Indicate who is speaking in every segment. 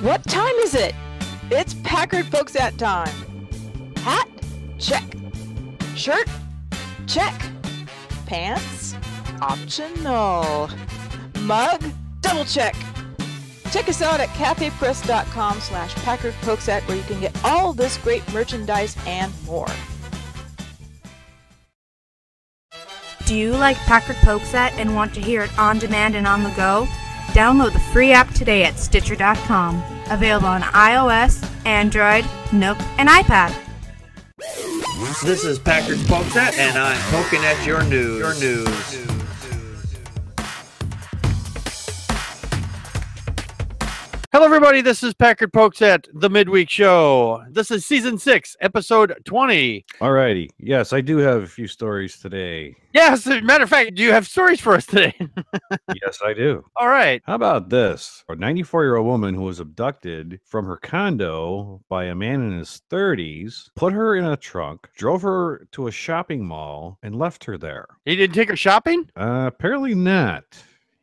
Speaker 1: What time is it? It's Packard Folks at time. Hat? Check. Shirt? Check. Pants? Optional. Mug? Double check. Check us out at cafepress.com/PackardPokesat where you can get all this great merchandise and more.
Speaker 2: Do you like Packard Pokesat and want to hear it on demand and on the go? Download the free app today at Stitcher.com. Available on iOS, Android, Nook, and iPad.
Speaker 3: This is Packard Pokesat, and I'm poking at your news. Hello, everybody. This is Packard Pokesat, the midweek show. This is season 6, episode 20.
Speaker 4: Alrighty. Yes, I do have a few stories today.
Speaker 3: Yes, as a matter of fact, do you have stories for us today?
Speaker 4: Yes, I do.
Speaker 3: All right.
Speaker 4: How about this? A 94-year-old woman who was abducted from her condo by a man in his 30s, put her in a trunk, drove her to a shopping mall, and left her there.
Speaker 3: He didn't take her shopping?
Speaker 4: Apparently not.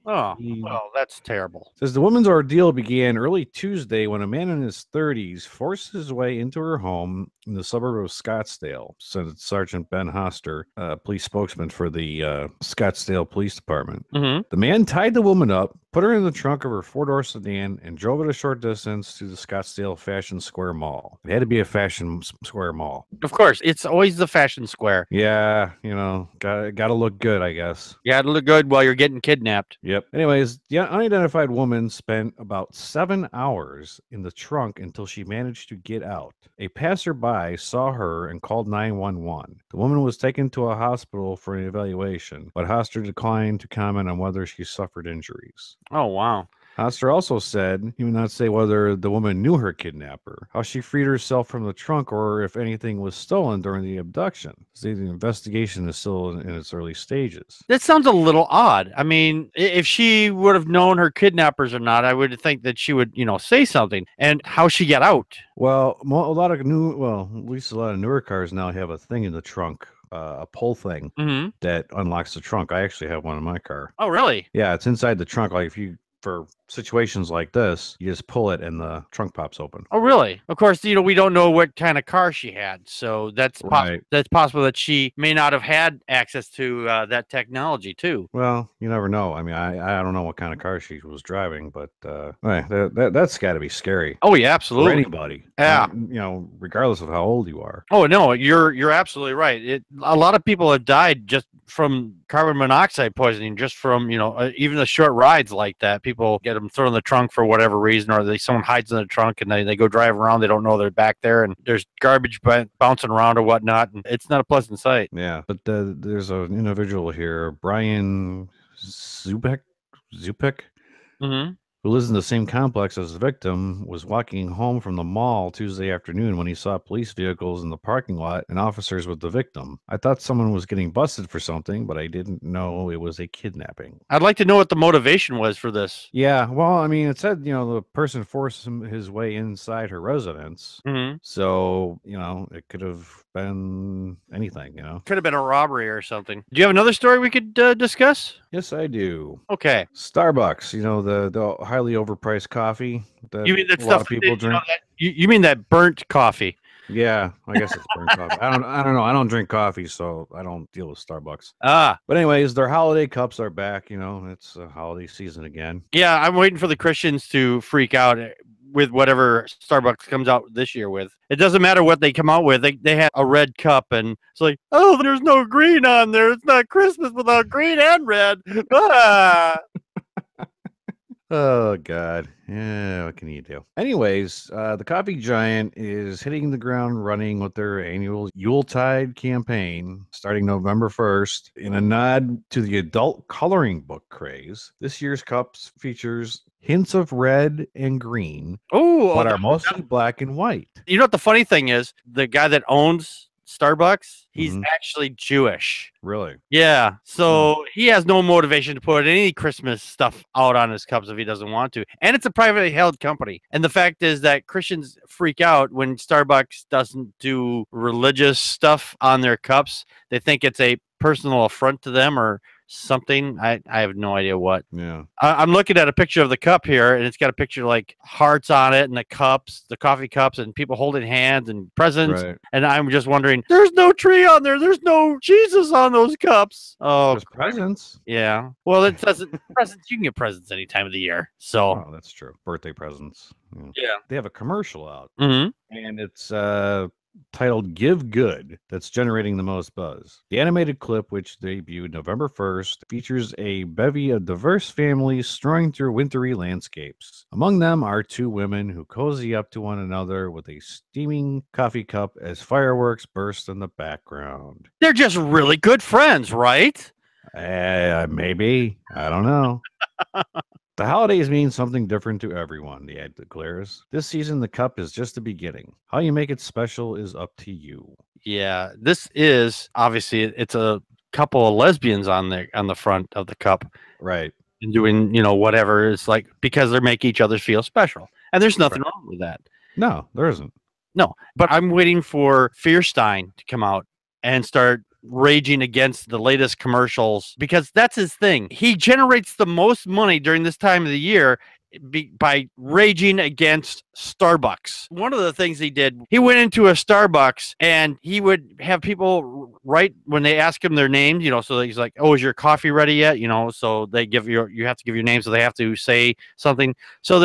Speaker 3: Oh, well, that's terrible.
Speaker 4: Says the woman's ordeal began early Tuesday when a man in his 30s forced his way into her home in the suburb of Scottsdale, said Sergeant Ben Hoster, police spokesman for the Scottsdale Police Department.
Speaker 3: Mm-hmm.
Speaker 4: The man tied the woman up, put her in the trunk of her four-door sedan, and drove it a short distance to the Scottsdale Fashion Square Mall. It had to be a Fashion Square Mall.
Speaker 3: Of course, it's always the Fashion Square.
Speaker 4: Yeah, you know, gotta look good, I guess.
Speaker 3: You got to look good while you're getting kidnapped.
Speaker 4: Yep. Anyways, the unidentified woman spent about 7 hours in the trunk until she managed to get out. A passerby saw her and called 911. The woman was taken to a hospital for an evaluation, but Hoster declined to comment on whether she suffered injuries.
Speaker 3: Oh, wow.
Speaker 4: Hoster also said he would not say whether the woman knew her kidnapper, how she freed herself from the trunk, or if anything was stolen during the abduction. The investigation is still in its early stages.
Speaker 3: That sounds a little odd. I mean, if she would have known her kidnappers or not, I would think that she would, say something. And how she got out.
Speaker 4: Well, at least a lot of newer cars now have a thing in the trunk. A pull thing that unlocks the trunk. I actually have one in my car.
Speaker 3: Oh, really?
Speaker 4: Yeah, it's inside the trunk. Like for situations like this, you just pull it and the trunk pops open.
Speaker 3: Oh, really? Of course, we don't know what kind of car she had, so that's
Speaker 4: Right.
Speaker 3: That's possible that she may not have had access to that technology too.
Speaker 4: Well, you never know. I mean, I don't know what kind of car she was driving, but that's got to be scary.
Speaker 3: Oh, yeah, absolutely.
Speaker 4: For anybody.
Speaker 3: Yeah.
Speaker 4: Regardless of how old you are.
Speaker 3: Oh, no, you're absolutely right. A lot of people have died just from carbon monoxide poisoning, just from even the short rides like that. People get them thrown in the trunk for whatever reason, or someone hides in the trunk and they go drive around. They don't know they're back there, and there's garbage bouncing around or whatnot, and it's not a pleasant sight.
Speaker 4: Yeah, but there's an individual here, Brian Zupek,
Speaker 3: Mm-hmm.
Speaker 4: who lives in the same complex as the victim, was walking home from the mall Tuesday afternoon when he saw police vehicles in the parking lot and officers with the victim. I thought someone was getting busted for something, but I didn't know it was a kidnapping.
Speaker 3: I'd like to know what the motivation was for this.
Speaker 4: Yeah, well, I mean, it said, the person forced his way inside her residence.
Speaker 3: Mm-hmm.
Speaker 4: So, it could have been anything,
Speaker 3: Could have been a robbery or something. Do you have another story we could discuss?
Speaker 4: Yes, I do.
Speaker 3: Okay.
Speaker 4: Starbucks, the highly overpriced coffee that
Speaker 3: You mean that
Speaker 4: a
Speaker 3: stuff
Speaker 4: lot of people drink?
Speaker 3: You mean that burnt coffee?
Speaker 4: Yeah, I guess it's burnt coffee. I don't know. I don't drink coffee, so I don't deal with Starbucks.
Speaker 3: Ah.
Speaker 4: But anyways, their holiday cups are back. It's a holiday season again.
Speaker 3: Yeah, I'm waiting for the Christians to freak out with whatever Starbucks comes out this year with. It doesn't matter what they come out with. They have a red cup, and it's like, oh, there's no green on there. It's not Christmas without green and red. Ah.
Speaker 4: Oh, God. Yeah, what can you do? Anyways, the coffee giant is hitting the ground running with their annual Yuletide campaign starting November 1st. In a nod to the adult coloring book craze, this year's cups features hints of red and green, but are mostly black and white.
Speaker 3: You know what the funny thing is? The guy that owns Starbucks, he's actually Jewish.
Speaker 4: Really?
Speaker 3: Yeah. So he has no motivation to put any Christmas stuff out on his cups if he doesn't want to. And it's a privately held company. And the fact is that Christians freak out when Starbucks doesn't do religious stuff on their cups. They think it's a personal affront to them or something. I have no idea what.
Speaker 4: Yeah.
Speaker 3: I'm looking at a picture of the cup here, and it's got a picture like hearts on it, and the cups, the coffee cups, and people holding hands and presents.
Speaker 4: Right.
Speaker 3: And I'm just wondering, there's no tree on there. There's no Jesus on those cups. Oh,
Speaker 4: There's presents.
Speaker 3: yeah. Well, it doesn't. Presents. You can get presents any time of the year. So.
Speaker 4: Oh, that's true. Birthday presents.
Speaker 3: Yeah.
Speaker 4: They have a commercial out,
Speaker 3: Mm-hmm.
Speaker 4: and it's titled Give Good that's generating the most buzz. The animated clip, which debuted November 1st, features a bevy of diverse families strolling through wintry landscapes. Among them are two women who cozy up to one another with a steaming coffee cup as fireworks burst in the background.
Speaker 3: They're just really good friends, right?
Speaker 4: Maybe. I don't know. The holidays mean something different to everyone, the ad declares. This season, the cup is just the beginning. How you make it special is up to you.
Speaker 3: Yeah, this is obviously it's a couple of lesbians on the front of the cup,
Speaker 4: Right.
Speaker 3: and doing whatever. It's like because they make each other feel special, and there's nothing wrong with that.
Speaker 4: No, there isn't.
Speaker 3: No, but I'm waiting for Fierstein to come out and start raging against the latest commercials because that's his thing. He generates the most money during this time of the year by raging against Starbucks. One of the things he did, he went into a Starbucks and he would have people write when they ask him their names, so he's like, oh, is your coffee ready yet? So they give you have to give your name, so they have to say something. So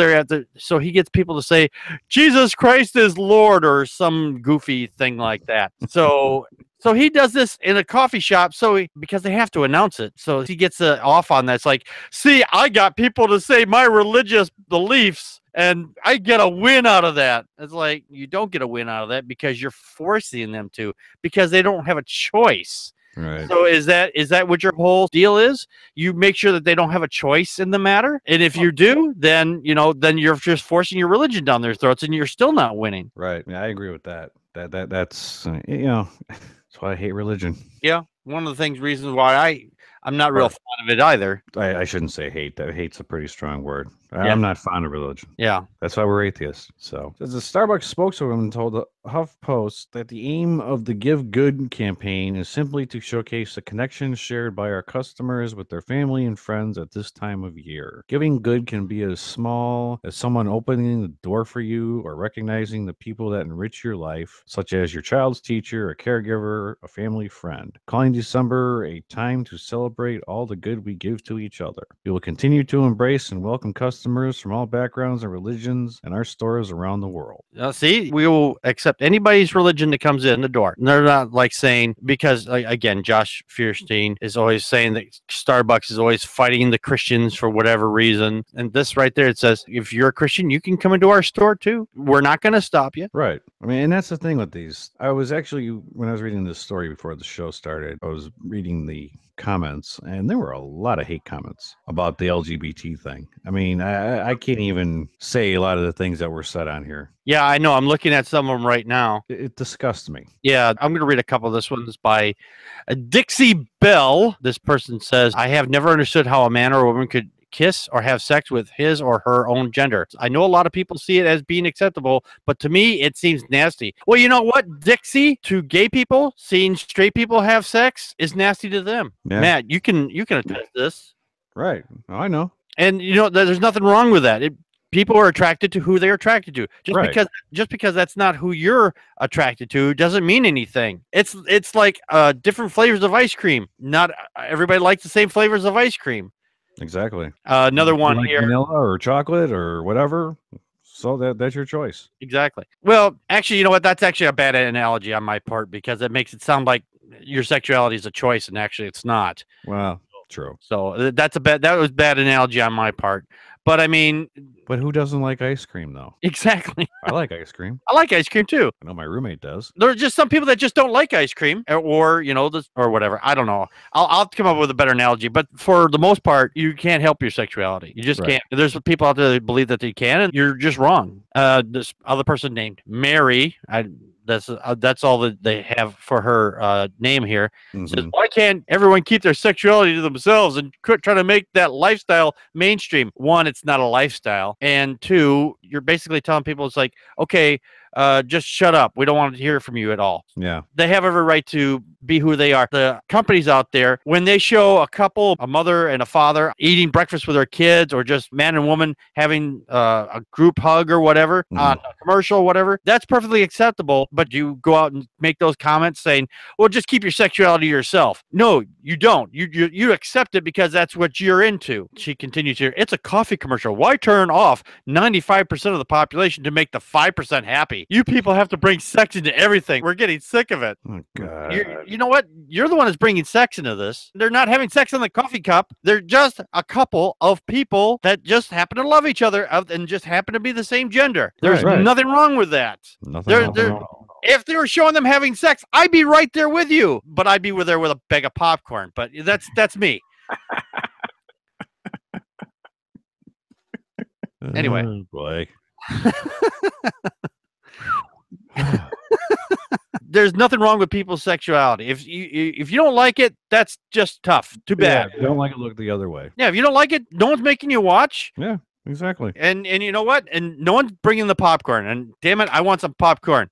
Speaker 3: he gets people to say, Jesus Christ is Lord, or some goofy thing like that. So he does this in a coffee shop, because they have to announce it. So he gets off on that. It's like, see, I got people to say my religious beliefs, and I get a win out of that. It's like, you don't get a win out of that because you're forcing them to, because they don't have a choice.
Speaker 4: Right.
Speaker 3: So is that what your whole deal is? You make sure that they don't have a choice in the matter, and if you do, then then you're just forcing your religion down their throats, and you're still not winning.
Speaker 4: Right. Yeah, I agree with that. That's that's why I hate religion.
Speaker 3: Yeah, one of the reasons why I'm not real fond of it either.
Speaker 4: I shouldn't say hate. Hate's a pretty strong word.
Speaker 3: Yeah.
Speaker 4: I'm not fond of religion.
Speaker 3: Yeah.
Speaker 4: That's why we're atheists. So, as the Starbucks spokeswoman told the HuffPost that the aim of the Give Good campaign is simply to showcase the connections shared by our customers with their family and friends at this time of year. Giving good can be as small as someone opening the door for you or recognizing the people that enrich your life, such as your child's teacher, a caregiver, a family friend. Calling December a time to celebrate all the good we give to each other. We will continue to embrace and welcome customers from all backgrounds and religions in our stores around the world.
Speaker 3: See, we will accept anybody's religion that comes in the door. And they're not like saying, because again, Josh Fierstein is always saying that Starbucks is always fighting the Christians for whatever reason. And this right there, it says, if you're a Christian, you can come into our store too. We're not going to stop you.
Speaker 4: Right. I mean, and that's the thing with these. I was actually, when I was reading this story before the show started, I was reading the comments, and there were a lot of hate comments about the LGBT thing. I mean, I can't even say a lot of the things that were said on here.
Speaker 3: Yeah, I know. I'm looking at some of them right now.
Speaker 4: It disgusts me.
Speaker 3: Yeah, I'm going to read a couple of this ones by Dixie Bell. This person says, I have never understood how a man or a woman could kiss or have sex with his or her own gender. I know a lot of people see it as being acceptable, but to me, it seems nasty. Well, you know what, Dixie? To gay people, seeing straight people have sex is nasty to them.
Speaker 4: Yeah.
Speaker 3: Matt, you can attest this.
Speaker 4: Right. Oh, I know.
Speaker 3: And there's nothing wrong with that. People are attracted to who they're attracted to. Just because that's not who you're attracted to doesn't mean anything. It's like different flavors of ice cream. Not everybody likes the same flavors of ice cream.
Speaker 4: Exactly.
Speaker 3: Another one
Speaker 4: like
Speaker 3: here.
Speaker 4: Vanilla or chocolate or whatever. So that's your choice.
Speaker 3: Exactly. Well, actually, you know what? That's actually a bad analogy on my part because it makes it sound like your sexuality is a choice, and actually, it's not.
Speaker 4: Well, true.
Speaker 3: So that was bad analogy on my part. But I mean,
Speaker 4: but who doesn't like ice cream though?
Speaker 3: Exactly.
Speaker 4: I like ice cream.
Speaker 3: I like ice cream too.
Speaker 4: I know my roommate does.
Speaker 3: There are just some people that just don't like ice cream, or whatever. I don't know. I'll come up with a better analogy. But for the most part, you can't help your sexuality. You just can't. There's people out there that believe that they can, and you're just wrong. This other person named Mary. That's all that they have for her name here. Mm-hmm. Says, why can't everyone keep their sexuality to themselves and quit trying to make that lifestyle mainstream? One, it's not a lifestyle, and two, you're basically telling people it's like, okay, just shut up. We don't want to hear from you at all.
Speaker 4: Yeah.
Speaker 3: They have every right to be who they are. The companies out there, when they show a couple, a mother and a father, eating breakfast with their kids, or just man and woman having a group hug or whatever on a commercial or whatever, that's perfectly acceptable. But you go out and make those comments saying, well, just keep your sexuality to yourself. No, you don't. You accept it because that's what you're into. She continues here. It's a coffee commercial. Why turn off 95% of the population to make the 5% happy? You people have to bring sex into everything. We're getting sick of it.
Speaker 4: Oh, God.
Speaker 3: You know what? You're the one that's bringing sex into this. They're not having sex in the coffee cup. They're just a couple of people that just happen to love each other and just happen to be the same gender. There's nothing wrong with that.
Speaker 4: Nothing wrong.
Speaker 3: If they were showing them having sex, I'd be right there with you. But I'd be there with a bag of popcorn. But that's me. Anyway.
Speaker 4: Oh, boy.
Speaker 3: There's nothing wrong with people's sexuality. If you don't like it, that's just tough. Too bad.
Speaker 4: If you don't like it, look the other way.
Speaker 3: Yeah, if you don't like it, no one's making you watch.
Speaker 4: Yeah, exactly.
Speaker 3: And you know what? And no one's bringing the popcorn. And damn it, I want some popcorn.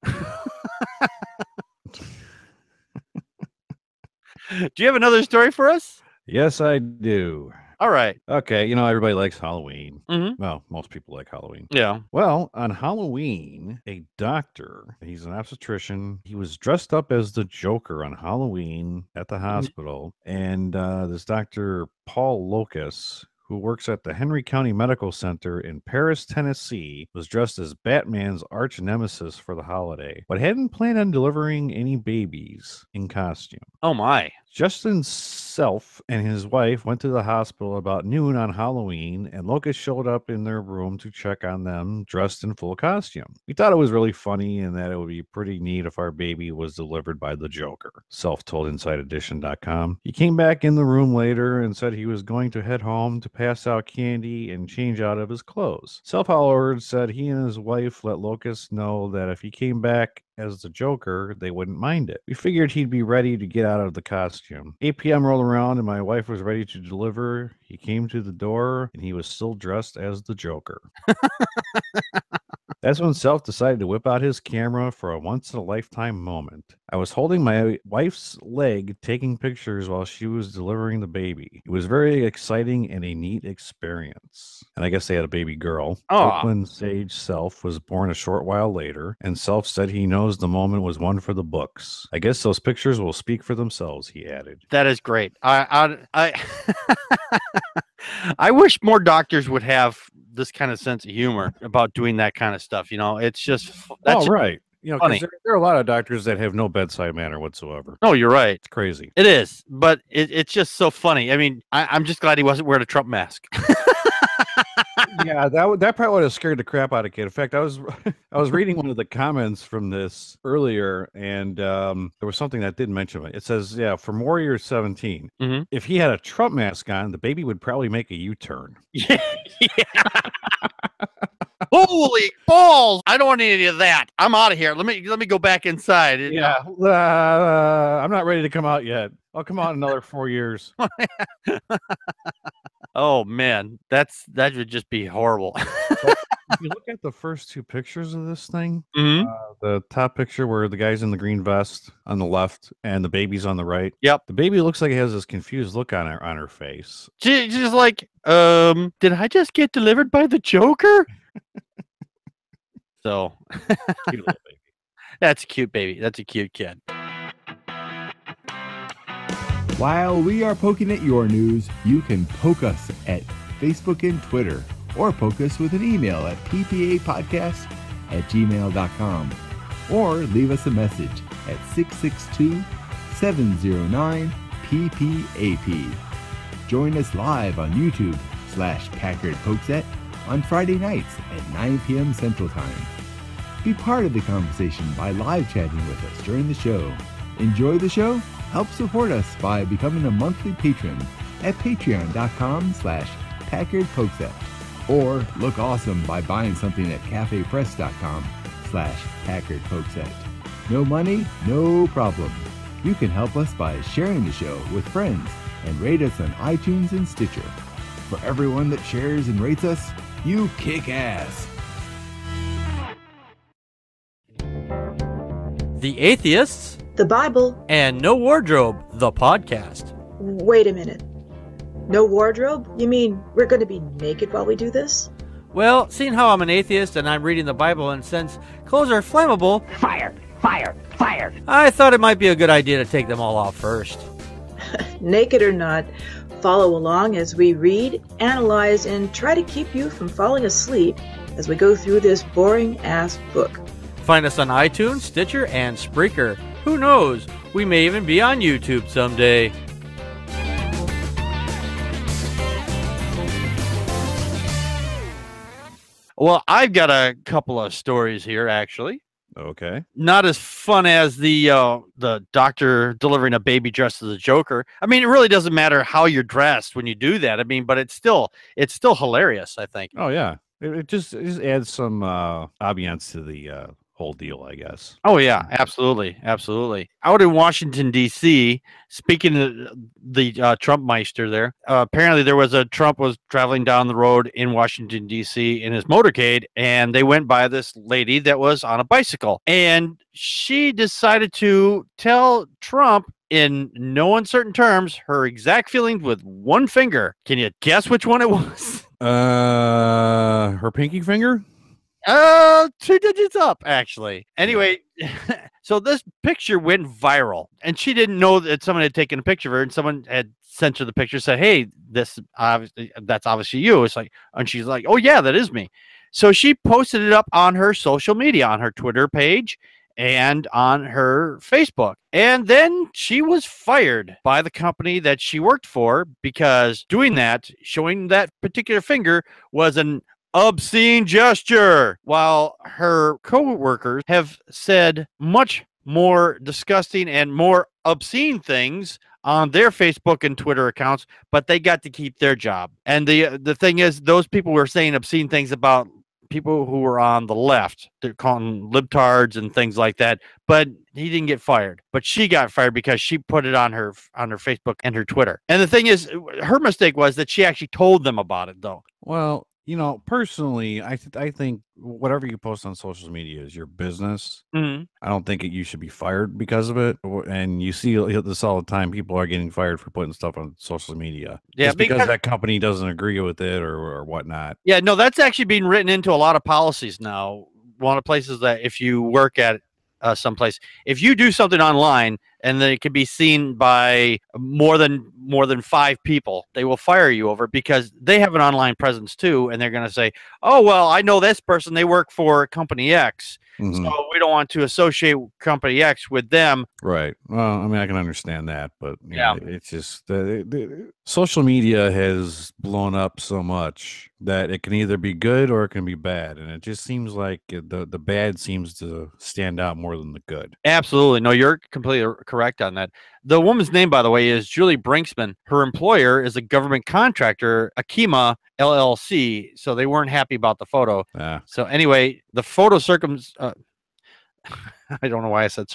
Speaker 3: Do you have another story for us?
Speaker 4: Yes, I do.
Speaker 3: All right.
Speaker 4: Okay, everybody likes Halloween.
Speaker 3: Mm-hmm.
Speaker 4: Well, most people like Halloween.
Speaker 3: Yeah.
Speaker 4: Well, on Halloween, a doctor, he's an obstetrician, he was dressed up as the Joker on Halloween at the hospital. And this Dr. Paul Locus, who works at the Henry County Medical Center in Paris, Tennessee, was dressed as Batman's arch nemesis for the holiday, but hadn't planned on delivering any babies in costume.
Speaker 3: Oh, my.
Speaker 4: Justin Self and his wife went to the hospital about noon on Halloween, and Locust showed up in their room to check on them, dressed in full costume. We thought it was really funny and that it would be pretty neat if our baby was delivered by the Joker, Self told InsideEdition.com. He came back in the room later and said he was going to head home to pass out candy and change out of his clothes. Self, however, said he and his wife let Locust know that if he came back as the Joker, they wouldn't mind it. We figured he'd be ready to get out of the costume. 8 p.m. rolled around and my wife was ready to deliver. He came to the door and he was still dressed as the Joker. That's when Self decided to whip out his camera for a once-in-a-lifetime moment. I was holding my wife's leg, taking pictures while she was delivering the baby. It was very exciting and a neat experience. And I guess they had a baby girl. Oakland Sage Self was born a short while later, and Self said he knows the moment was one for the books. I guess those pictures will speak for themselves, he added.
Speaker 3: That is great. I I wish more doctors would have this kind of sense of humor about doing that kind of stuff. It's just that's
Speaker 4: right.
Speaker 3: Funny.
Speaker 4: There are a lot of doctors that have no bedside manner whatsoever.
Speaker 3: No, you're right.
Speaker 4: It's crazy.
Speaker 3: It is, but it's just so funny. I mean, I'm just glad he wasn't wearing a Trump mask.
Speaker 4: Yeah, that probably would have scared the crap out of kid. In fact, I was reading one of the comments from this earlier, and there was something that didn't mention it. It says, yeah, from Warrior 17, if he had a Trump mask on, the baby would probably make a U-turn.
Speaker 3: Yeah. Holy balls! I don't want any of that. I'm out of here. Let me go back inside.
Speaker 4: Yeah, I'm not ready to come out yet. I'll come out in another 4 years.
Speaker 3: Oh man, that would just be horrible.
Speaker 4: If you look at the first two pictures of this thing, the top picture where the guy's in the green vest on the left and the baby's on the right.
Speaker 3: Yep.
Speaker 4: The baby looks like it has this confused look on her face.
Speaker 3: She's just like, did I just get delivered by the Joker? So,
Speaker 4: Cute little baby.
Speaker 3: That's a cute baby. That's a cute kid.
Speaker 5: While we are poking at your news, you can poke us at Facebook and Twitter, or poke us with an email at ppapodcast@gmail.com, or leave us a message at 662-709-PPAP. Join us live on YouTube/Packard Pokes on Friday nights at 9 p.m. Central Time. Be part of the conversation by live chatting with us during the show. Enjoy the show? Help support us by becoming a monthly patron at patreon.com/PackardPokes, or look awesome by buying something at cafepress.com/PackardPokes. No money, no problem. You can help us by sharing the show with friends and rate us on iTunes and Stitcher. For everyone that shares and rates us, you kick ass.
Speaker 6: The Atheists,
Speaker 7: The Bible.
Speaker 6: and No Wardrobe, the podcast.
Speaker 7: Wait a minute. No wardrobe? You mean we're going to be naked while we do this?
Speaker 6: Well, seeing how I'm an atheist and I'm reading the Bible, and since clothes are flammable,
Speaker 8: Fire! Fire! Fire!
Speaker 6: I thought it might be a good idea to take them all off first.
Speaker 7: Naked or not, follow along as we read, analyze, and try to keep you from falling asleep as we go through this boring-ass book.
Speaker 6: Find us on iTunes, Stitcher, and Spreaker. Who knows? We may even be on YouTube someday.
Speaker 3: Well, I've got a couple of stories here, actually.
Speaker 4: Okay.
Speaker 3: Not as fun as the doctor delivering a baby dressed as a Joker. I mean, it really doesn't matter how you're dressed when you do that. I mean, but it's still hilarious, I think.
Speaker 4: Oh yeah. It just adds some ambiance to the whole deal, I guess.
Speaker 3: Oh yeah, absolutely, absolutely. Out in Washington D.C., speaking of the Trump meister there, apparently Trump was traveling down the road in Washington D.C. in his motorcade, and they went by this lady that was on a bicycle, and she decided to tell Trump in no uncertain terms her exact feelings with one finger. Can you guess which one it was?
Speaker 4: Her pinky finger?
Speaker 3: 2 digits up, actually. Anyway, so this picture went viral, and she didn't know that someone had taken a picture of her, and someone had sent her the picture, said, "Hey, that's obviously you." It's like, and she's like, "Oh yeah, that is me." So she posted it up on her social media, on her Twitter page and on her Facebook. And then she was fired by the company that she worked for because doing that, showing that particular finger, was an obscene gesture, while her co-workers have said much more disgusting and more obscene things on their Facebook and Twitter accounts, but they got to keep their job. And the thing is, those people were saying obscene things about people who were on the left. They're calling libtards and things like that, but he didn't get fired. But she got fired because she put it on her Facebook and her Twitter. And the thing is, her mistake was that she actually told them about it, though.
Speaker 4: Well, personally, I think whatever you post on social media is your business.
Speaker 3: Mm-hmm.
Speaker 4: I don't think you should be fired because of it. And you see this all the time. People are getting fired for putting stuff on social media.
Speaker 3: Yeah,
Speaker 4: just because that company doesn't agree with it or whatnot.
Speaker 3: Yeah, no, that's actually being written into a lot of policies now. One of the places that if you work at someplace, if you do something online and then it can be seen by more than 5 people, they will fire you over it because they have an online presence too, and they're going to say, "Oh well, I know this person, they work for company X, so we don't want to associate company X with them."
Speaker 4: Right. Well, I mean, I can understand that, but
Speaker 3: yeah,
Speaker 4: it's just the social media has blown up so much that it can either be good or it can be bad, and it just seems like the bad seems to stand out more than the good.
Speaker 3: Absolutely. No, you're completely correct on that. The woman's name, by the way, is Julie Brinksman. Her employer is a government contractor, Akima LLC, so they weren't happy about the photo.
Speaker 4: Yeah.
Speaker 3: So anyway, the photo I don't know why I said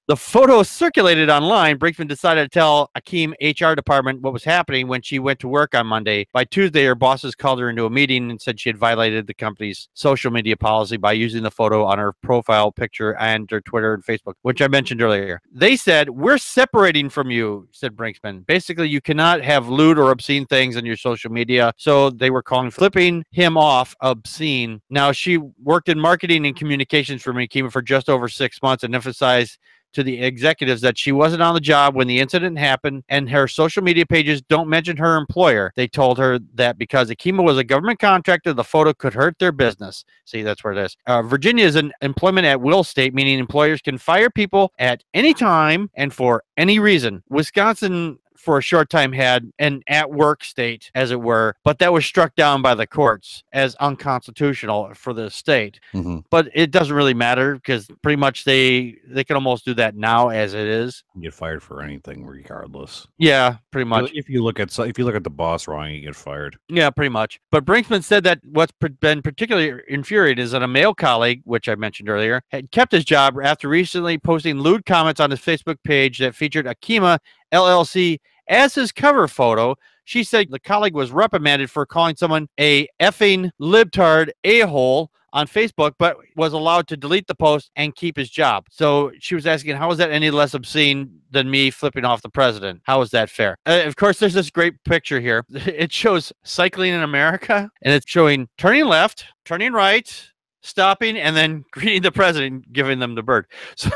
Speaker 3: the photo circulated online. Brinkman decided to tell Akeem HR department what was happening when she went to work on Monday. By Tuesday, her bosses called her into a meeting and said she had violated the company's social media policy by using the photo on her profile picture and her Twitter and Facebook, which I mentioned earlier. They said, "We're separating from you," said Brinksman. Basically, you cannot have lewd or obscene things on your social media. So they were flipping him off obscene. Now, she worked in marketing and communications for Akima for just over 6 months and emphasized to the executives that she wasn't on the job when the incident happened, and her social media pages don't mention her employer. They told her that because Akima was a government contractor, the photo could hurt their business. See, that's where it is. Virginia is an employment at will state, meaning employers can fire people at any time and for any reason. Wisconsin, for a short time, had an at-work state, as it were, but that was struck down by the courts as unconstitutional for the state.
Speaker 4: Mm-hmm.
Speaker 3: But it doesn't really matter because pretty much they can almost do that now as it is.
Speaker 4: You get fired for anything, regardless.
Speaker 3: Yeah, pretty much.
Speaker 4: If you look at the boss wrong, you get fired.
Speaker 3: Yeah, pretty much. But Brinksman said that what's been particularly infuriating is that a male colleague, which I mentioned earlier, had kept his job after recently posting lewd comments on his Facebook page that featured Akima LLC as his cover photo. She said the colleague was reprimanded for calling someone a effing libtard a-hole on Facebook, but was allowed to delete the post and keep his job. So she was asking, how is that any less obscene than me flipping off the president? How is that fair? Of course, there's this great picture here. It shows cycling in America, and it's showing turning left, turning right, stopping, and then greeting the president, giving them the bird. So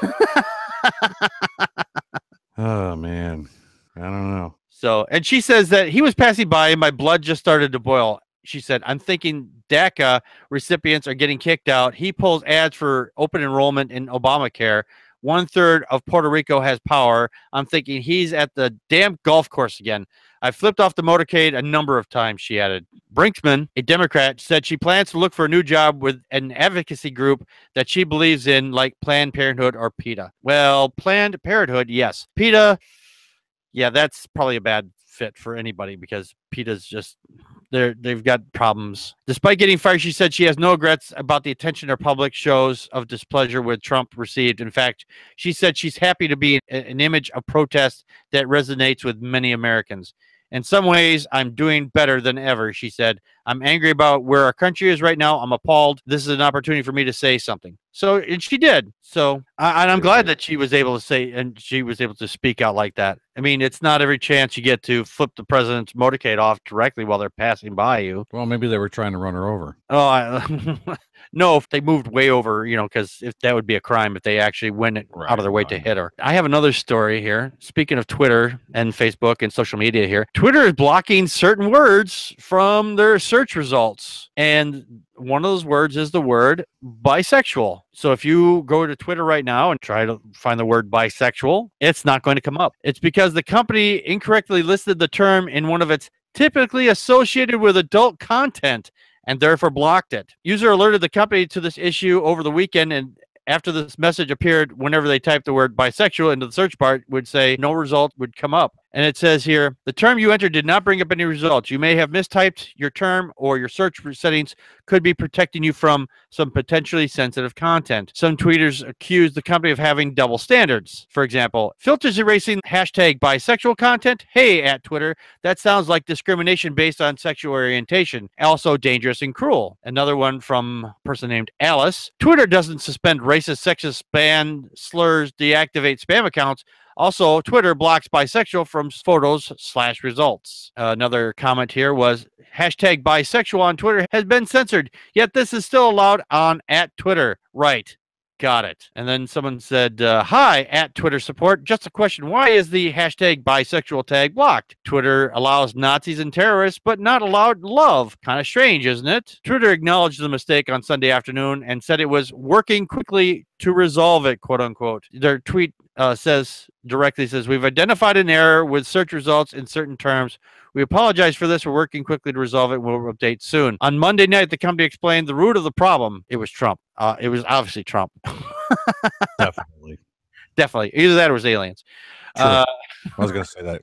Speaker 4: Oh, man. I don't know.
Speaker 3: So, and she says that he was passing by and my blood just started to boil. She said, I'm thinking DACA recipients are getting kicked out. He pulls ads for open enrollment in Obamacare. 1/3 of Puerto Rico has power. I'm thinking he's at the damn golf course again. I flipped off the motorcade a number of times, she added. Brinkman, a Democrat, said she plans to look for a new job with an advocacy group that she believes in, like Planned Parenthood or PETA. Well, Planned Parenthood, yes. PETA, yeah, that's probably a bad fit for anybody because PETA's just, they've got problems. Despite getting fired, she said she has no regrets about the attention her public shows of displeasure with Trump received. In fact, she said she's happy to be an image of protest that resonates with many Americans. In some ways, I'm doing better than ever, she said. I'm angry about where our country is right now. I'm appalled. This is an opportunity for me to say something. So, and she did. So, and I'm glad that she was able to say, and she was able to speak out like that. I mean, it's not every chance you get to flip the president's motorcade off directly while they're passing by you.
Speaker 4: Well, maybe they were trying to run her over.
Speaker 3: Oh, no, if they moved way over, because if that would be a crime if they actually went out of their way to hit her. I have another story here. Speaking of Twitter and Facebook and social media here, Twitter is blocking certain words from their search results. And one of those words is the word bisexual. So if you go to Twitter right now and try to find the word bisexual, it's not going to come up. It's because the company incorrectly listed the term in one of its typically associated with adult content and therefore blocked it. User alerted the company to this issue over the weekend, and after this message appeared, whenever they typed the word bisexual into the search bar, it would say no result would come up. And it says here, the term you entered did not bring up any results. You may have mistyped your term, or your search settings could be protecting you from some potentially sensitive content. Some tweeters accused the company of having double standards. For example, filters erasing hashtag bisexual content. Hey, at Twitter, that sounds like discrimination based on sexual orientation. Also dangerous and cruel. Another one from a person named Alice. Twitter doesn't suspend racist, sexist, ban slurs, deactivate spam accounts. Also, Twitter blocks bisexual from photos/results. Another comment here was, hashtag bisexual on Twitter has been censored, yet this is still allowed on at Twitter. Right. Got it. And then someone said, hi, at Twitter support. Just a question. Why is the hashtag bisexual tag blocked? Twitter allows Nazis and terrorists, but not allowed love. Kind of strange, isn't it? Twitter acknowledged the mistake on Sunday afternoon and said it was working quickly to resolve it, quote unquote. Their tweet says, we've identified an error with search results in certain terms. We apologize for this. We're working quickly to resolve it. We'll update soon. On Monday night, the company explained the root of the problem. It was Trump. It was obviously Trump.
Speaker 4: Definitely.
Speaker 3: Definitely. Either that or it was aliens.
Speaker 4: I was going to say that.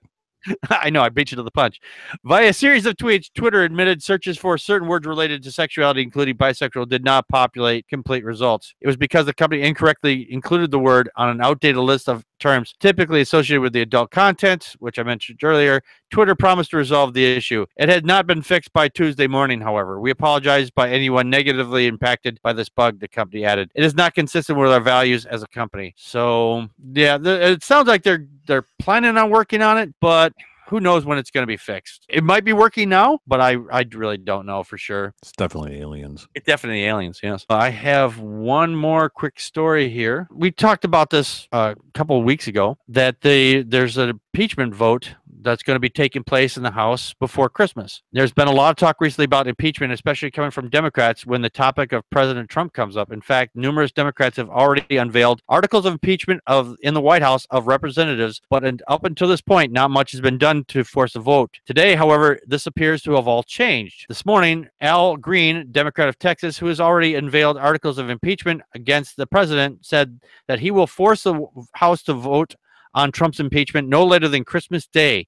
Speaker 3: I know, I beat you to the punch. Via a series of tweets, Twitter admitted searches for certain words related to sexuality, including bisexual, did not populate complete results. It was because the company incorrectly included the word on an outdated list of terms typically associated with the adult content, which I mentioned earlier. Twitter promised to resolve the issue. It had not been fixed by Tuesday morning, however. We apologize by anyone negatively impacted by this bug, the company added. It is not consistent with our values as a company. So, yeah, it sounds like they're planning on working on it, but who knows when it's going to be fixed. It might be working now, but I really don't know for sure.
Speaker 4: It's definitely aliens.
Speaker 3: It's definitely aliens, yes. I have one more quick story here. We talked about this a couple of weeks ago, that there's an impeachment vote that's going to be taking place in the House before Christmas. There's been a lot of talk recently about impeachment, especially coming from Democrats when the topic of President Trump comes up. In fact, numerous Democrats have already unveiled articles of impeachment in the White House of representatives, but up until this point, not much has been done to force a vote. Today, however, this appears to have all changed. This morning, Al Green, Democrat of Texas, who has already unveiled articles of impeachment against the president, said that he will force the House to vote on Trump's impeachment no later than Christmas Day.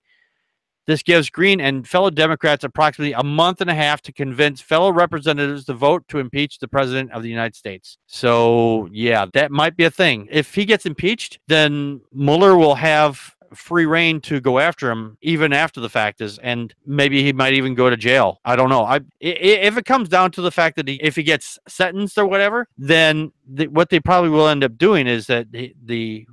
Speaker 3: This gives Green and fellow Democrats approximately a month and a half to convince fellow representatives to vote to impeach the president of the United States. So, yeah, that might be a thing. If he gets impeached, then Mueller will have free reign to go after him even after the fact and maybe he might even go to jail. I don't know. If it comes down to the fact that if he gets sentenced or whatever, then what they probably will end up doing is that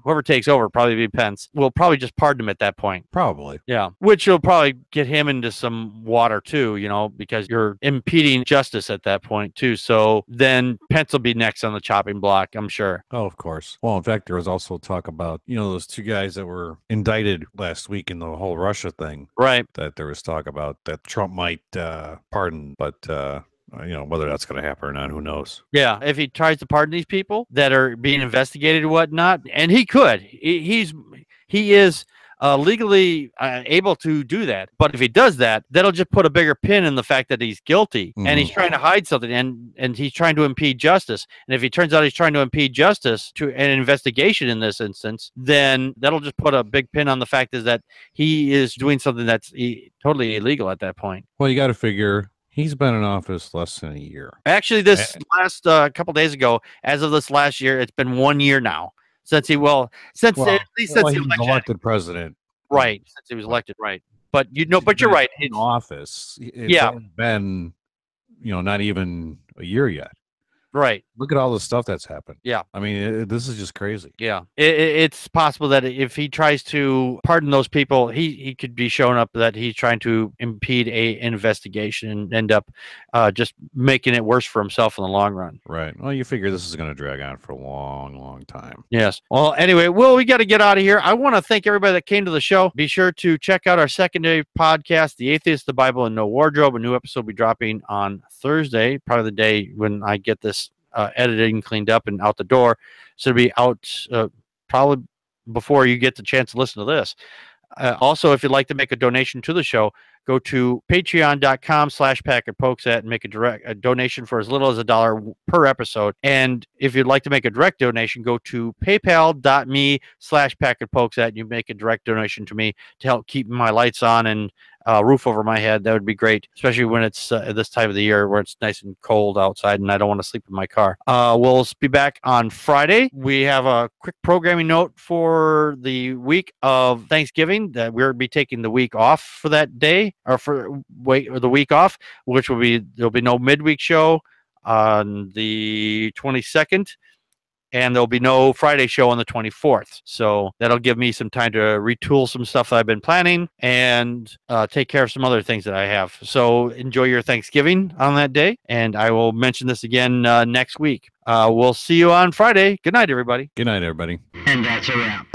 Speaker 3: whoever takes over, probably be Pence, will probably just pardon him at that point.
Speaker 4: Probably.
Speaker 3: Yeah, which will probably get him into some water too, because you're impeding justice at that point too. So then Pence will be next on the chopping block, I'm sure.
Speaker 4: Oh, of course. Well, in fact, there was also talk about, those two guys that were indicted last week in the whole Russia thing.
Speaker 3: Right.
Speaker 4: That there was talk about that Trump might pardon, but whether that's going to happen or not, who knows?
Speaker 3: Yeah, if he tries to pardon these people that are being investigated and whatnot, and he could, he is legally able to do that. But if he does that, that'll just put a bigger pin in the fact that he's guilty and he's trying to hide something and he's trying to impede justice. And if he turns out he's trying to impede justice to an investigation in this instance, then that'll just put a big pin on the fact is that he is doing something that's totally illegal at that point.
Speaker 4: Well, you got to figure he's been in office less than a year.
Speaker 3: Actually, this last couple days ago, as of this last year, it's been 1 year now. Since he was
Speaker 4: elected president,
Speaker 3: right? Since he was elected, right? But you're right.
Speaker 4: In office, it's been, not even a year yet.
Speaker 3: Right.
Speaker 4: Look at all the stuff that's happened.
Speaker 3: Yeah.
Speaker 4: I mean, this is just crazy.
Speaker 3: Yeah. It's possible that if he tries to pardon those people, he could be shown up that he's trying to impede an investigation and end up just making it worse for himself in the long run.
Speaker 4: Right. Well, you figure this is going to drag on for a long, long time.
Speaker 3: Yes. Well, anyway, we got to get out of here. I want to thank everybody that came to the show. Be sure to check out our secondary podcast, The Atheist, the Bible, and No Wardrobe. A new episode will be dropping on Thursday, probably the day when I get this editing cleaned up and out the door. So it'll be out probably before you get the chance to listen to this. Also, if you'd like to make a donation to the show, go to patreon.com/PackardPokesat and make a donation for as little as $1 per episode. And if you'd like to make a direct donation, go to paypal.me/PackardPokesat and you make a direct donation to me to help keep my lights on and roof over my head. That would be great, especially when it's this time of the year where it's nice and cold outside and I don't want to sleep in my car. We'll be back on Friday. We have a quick programming note for the week of Thanksgiving that we'll be taking the week off for that day or the week off, which there'll be no midweek show on the 22nd. And there'll be no Friday show on the 24th. So that'll give me some time to retool some stuff that I've been planning and take care of some other things that I have. So enjoy your Thanksgiving on that day. And I will mention this again next week. We'll see you on Friday. Good night, everybody.
Speaker 4: Good night, everybody.
Speaker 8: And that's a wrap.